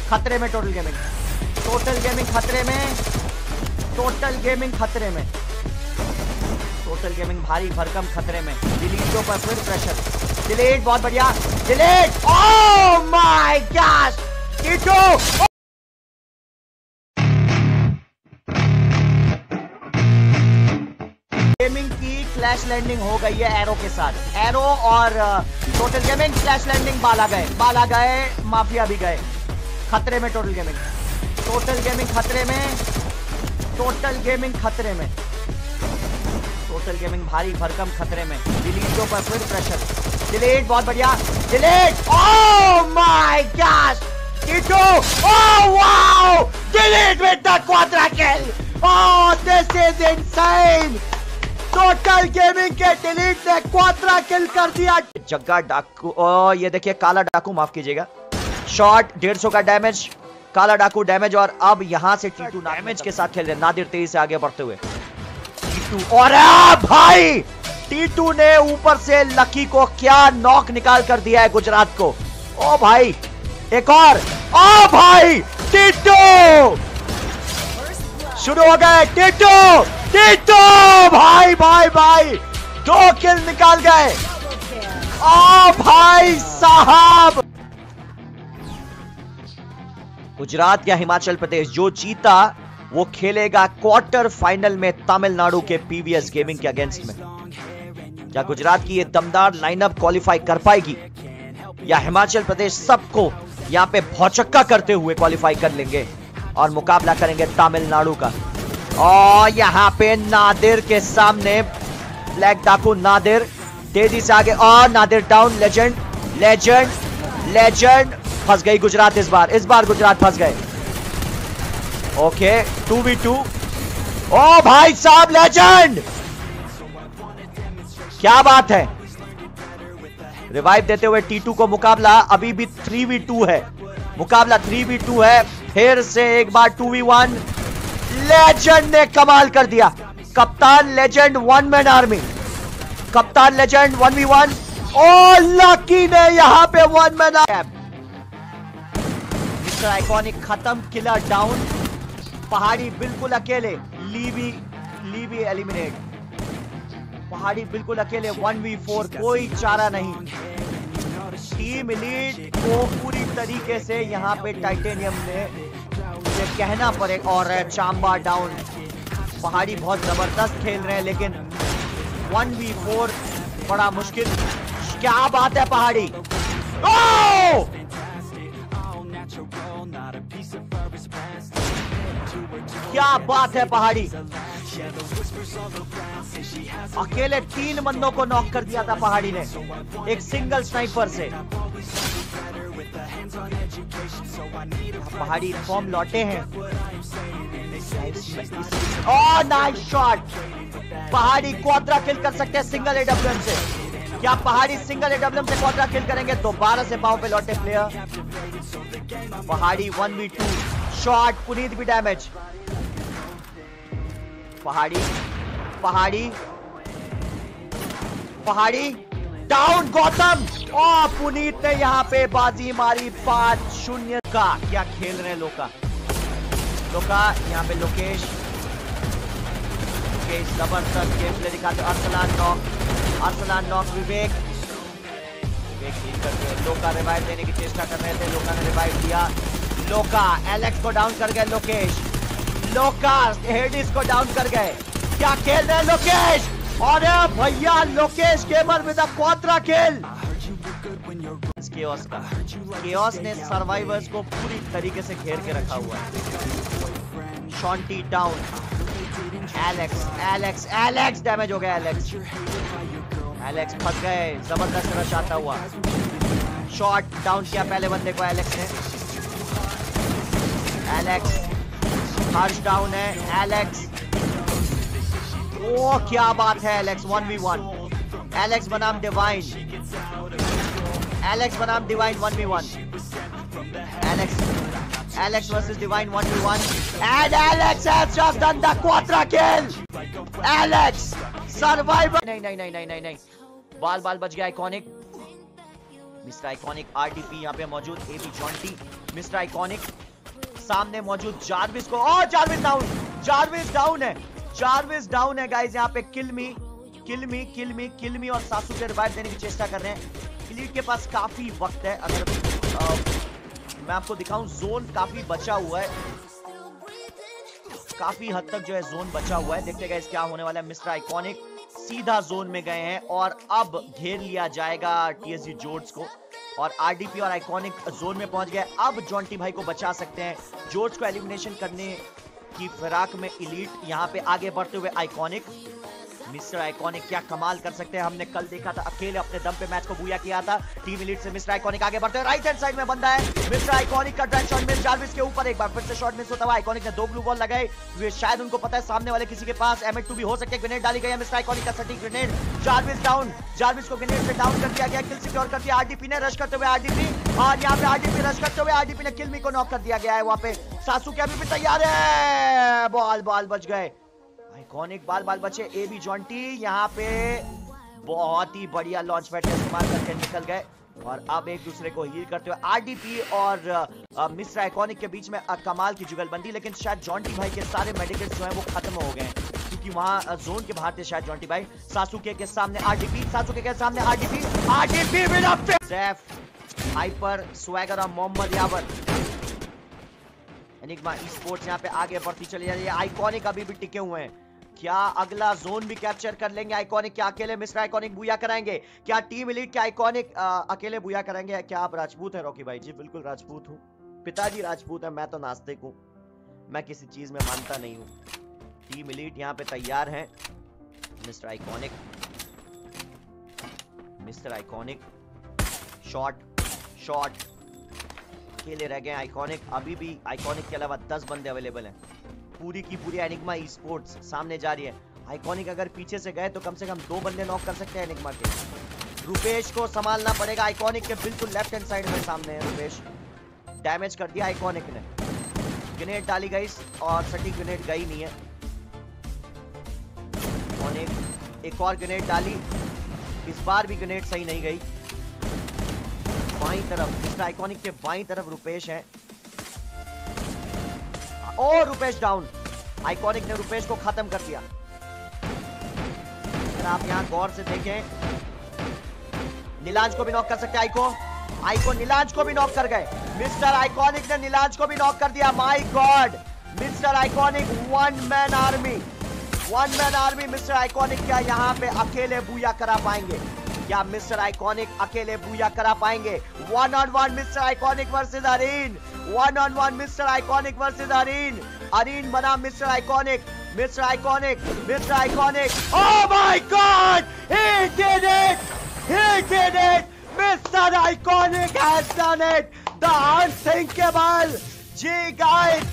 खतरे में total gaming, total gaming खतरे में, टोटल गेमिंग खतरे में, टोटल गेमिंग भारी भरकम खतरे में। डिलीट के ऊपर फिर प्रेशर, डिलीट बहुत बढ़िया, delete. Oh my God Titu, gaming की क्लैश लैंडिंग हो गई है एरो के साथ। एरो और टोटल गेमिंग क्लैश लैंडिंग, बाला गए, माफिया भी गए। खतरे में टोटल गेमिंग, टोटल गेमिंग खतरे में, टोटल गेमिंग खतरे में, टोटल गेमिंग भारी भरकम खतरे में। डिलीट के ऊपर फिर प्रेशर, डिलीट बहुत बढ़िया, delete. Oh my God Titu, oh wow, delete with the Quadra kill. Oh this is insane. Total gaming के डिलीट ने क्वाड्रा किल कर दिया। जग्गा डाकू, ये देखिए काला डाकू, माफ कीजिएगा, शॉट 150 का डैमेज, काला डाकू डैमेज। और अब यहां से टीटू डैमेज के साथ खेल रहे, नादिर तेजी से आगे बढ़ते हुए टीटू। और भाई टीटू ने ऊपर से लकी को क्या नॉक निकाल कर दिया है गुजरात को। ओ भाई एक और, ओ भाई टीटू शुरू हो गए, टीटू टीटू भाई भाई भाई 2 किल निकाल गए। ओ भाई साहब, गुजरात या हिमाचल प्रदेश जो जीता वो खेलेगा क्वार्टर फाइनल में तमिलनाडु के पीवीएस गेमिंग के अगेंस्ट में। क्या गुजरात की ये दमदार लाइनअप क्वालिफाई कर पाएगी या हिमाचल प्रदेश सबको यहां पे भौचक्का करते हुए क्वालिफाई कर लेंगे और मुकाबला करेंगे तमिलनाडु का। और यहां पे नादिर के सामने ब्लैक डाकू, नादिर तेजी से आगे, और Nadir down. Legend legend legend, फंस गई गुजरात इस बार गुजरात फंस गए। ओके 2v2, ओ भाई साहब लेजेंड, क्या बात है। रिवाइव देते हुए टीटू को मुकाबला अभी भी 3v2 है, मुकाबला 3v2 है। फिर से एक बार 2v1, लेजेंड ने कमाल कर दिया। कप्तान लेजेंड 1 मैन आर्मी, कप्तान लेजेंड 1v1। ओ लकी ने यहां पे 1 मैन आर्मी। मिस्टर आइकॉनिक खत्म, किलर डाउन, पहाड़ी बिल्कुल अकेले, लीवी एलिमिनेट, पहाड़ी बिल्कुल अकेले 1v4, कोई चारा नहीं। टीम एलीट को पूरी तरीके से यहां पे टाइटेनियम ने ये कहना पड़े। और चांबा डाउन, पहाड़ी बहुत जबरदस्त खेल रहे हैं लेकिन 1v4 बड़ा मुश्किल। क्या बात है पहाड़ी, ओ! क्या बात है पहाड़ी, अकेले 3 बंदों को नॉक कर दिया था पहाड़ी ने एक सिंगल स्नाइपर से। पहाड़ी फॉर्म लौटे हैं। ओह नाइस शॉट, पहाड़ी क्वाड्रा किल कर सकते हैं सिंगल एडब्ल्यूएम से। क्या पहाड़ी सिंगल एडब्ल्यूएम से क्वाड्रा किल करेंगे? दोबारा से पाव पे लौटे प्लेयर। पहाड़ी 1v2 शॉट, पुनीत भी डैमेज। पहाड़ी पहाड़ी पहाड़ी डाउन, गौतम। और पुनीत ने यहां पे बाजी मारी 5-0 का। क्या खेल रहे हैं लोका, लोका यहाँ पे लोकेश जबरदस्त गेम प्ले दिखाते। अरसलान नॉक, विवेक हील करके लोका रिवाइव देने की चेष्टा कर रहे थे, लोका ने रिवाइव दिया। लोका एलेक्स को डाउन कर गए, लोका हेडिस को डाउन कर गए। क्या खेल रहे हैं लोकेश, और भैया Lokesh gamer with a Quadra kill. Chaos ने सर्वाइवर्स को पूरी तरीके से घेर के रखा हुआ है। शॉन्टी डाउन, एलेक्स डैमेज हो गया। एलेक्स फंस गए, जबरदस्त रश आता हुआ। शॉट डाउन किया पहले बंदे को एलेक्स ने। एलेक्स हर्ष डाउन है। एलेक्स, ओ क्या बात है। एलेक्स 1v1, एलेक्स बनाम डिवाइन, एलेक्स बनाम divine 1v1। Alex versus Divine 1v1 and Alex has just done the quadra kill. Alex survivor. नहीं, बाल बच गया आइकॉनिक। मिस्टर आइकॉनिक RDP यहाँ पे मौजूद। AB जॉन्टी मिस्टर आइकॉनिक सामने मौजूद जार्विस को, और जार्विस डाउन, जार्विस डाउन है, जार्विस डाउन है गाइस। यहाँ पे किल मी और सासुके रिवाइव देने की चेष्टा कर रहे हैं। इलीट के पास काफी वक्त है। अगर मैं आपको दिखाऊं, जोन काफी बचा हुआ है, काफी हद तक जो है जोन बचा हुआ है। देखते गाइस क्या होने वाला है। मिस्टर आइकॉनिक सीधा जोन में गए हैं और अब घेर लिया जाएगा टीएसजी जोर्ड्स को, और आरडीपी और आइकॉनिक जोन में पहुंच गए। अब जॉन्टी भाई को बचा सकते हैं। जोर्ड्स को एलिमिनेशन करने की फिराक में इलीट, यहां पे आगे बढ़ते हुए आइकॉनिक। मिस्टर आइकॉनिक क्या कमाल कर सकते हैं। हमने कल देखा था अकेले अपने दम पे मैच को बूया किया था टीम इलीट से। मिस्टर आइकॉनिक आगे बढ़ते हैं, राइट हैंड साइड में बंदा है। मिस्टर आइकॉनिक का ड्राइव शॉट मिस, जार्विस के ऊपर एक बार फिर से शॉट मिस होता हुआ। आइकॉनिक ने 2 ब्लू बॉल लगाए, शायद उनको पता है सामने वाले किसी के पास M2 भी हो सकते हैं। ग्रेनेड डाली गई है, मिस्टर आइकॉनिक का सटीक ग्रेनेड। जार्विस डाउन, जार्विस को ग्रेनेड से डाउन कर दिया गया, किल सिक्योर कर दिया। आरडीपी ने रश करते हुए, आरडीपी और यहाँ पे आरडीपी रश करते हुए आरडीपी ने किल मी को नॉक कर दिया गया है। वहां पे सासुके अभी भी तैयार है, बॉल बच गए। आइकॉनिक बाल बचे। ए बी जॉन्टी यहाँ पे बहुत ही बढ़िया लॉन्च पैड का इस्तेमाल करके निकल गए, और अब एक दूसरे को हील करते हुए आरडीपी और मिस्टर आइकॉनिक के बीच में कमाल की जुगलबंदी। लेकिन शायद जॉन्टी भाई के सारे मेडिकेट्स जो हैं वो खत्म हो गए, क्योंकि वहां जोन के बाहर थे शायद जॉन्टी भाई। सासुके के सामने आरडीपी, सासुके के सामने आरडीपी सेफ हाइपर स्वैगर और मोहम्मद यावर। एनिग्मा ई-स्पोर्ट्स यहाँ पे आगे बढ़ती चली जा रही है। आइकॉनिक अभी भी टिके हुए हैं। क्या अगला जोन भी कैप्चर कर लेंगे आइकॉनिक? क्या अकेले मिस्टर आइकॉनिक बुया कराएंगे? क्या टीम एलीट के आइकॉनिक अकेले बुया कराएंगे? क्या आप राजपूत हैं रॉकी भाई? जी बिल्कुल राजपूत हूँ, पिताजी राजपूत है, मैं तो नास्तिक हूँ, मैं किसी चीज में मानता नहीं हूँ। टीम एलीट यहाँ पे तैयार है। मिस्टर आइकॉनिक शॉट अकेले रह गए आइकॉनिक। अभी भी आइकॉनिक के अलावा 10 बंदे अवेलेबल हैं। पूरी की पूरी एनिग्मा ई-स्पोर्ट्स सामने जा रही है। आइकॉनिक अगर पीछे से गए तो कम से कम 2 बंदे नॉक कर सकते हैं एनिग्मा के। रुपेश को संभालना पड़ेगा, आइकॉनिक के बिल्कुल लेफ्ट हैंड साइड में सामने है रुपेश। डैमेज कर दिया आइकॉनिक ने। ग्रेनेड डाली गई और सटीक ग्रेनेड गई नहीं है। एक और ग्रेनेड डाली, इस बार भी ग्रेनेड सही नहीं गई। बाईं तरफ मिस्टर आइकॉनिक के बाईं तरफ रुपेश है, और रुपेश डाउन। आइकॉनिक ने रुपेश को खत्म कर दिया। अगर आप यहां गौर से देखें, नीलांज को भी नॉक कर सकते हैं आइको नीलांज को भी नॉक कर गए। मिस्टर आइकॉनिक ने नीलांज को भी नॉक कर दिया। My God, mister iconic one man army. Mister iconic क्या यहां पे अकेले बूया करा पाएंगे? क्या मिस्टर आइकॉनिक अकेले बूया करा पाएंगे? 1-on-1 mister iconic versus Areen. 1-on-1 mister iconic versus Areen. Areen बना mister iconic. Oh my God! He did it! Mr. Iconic has done it! The unthinkable! Gee guys,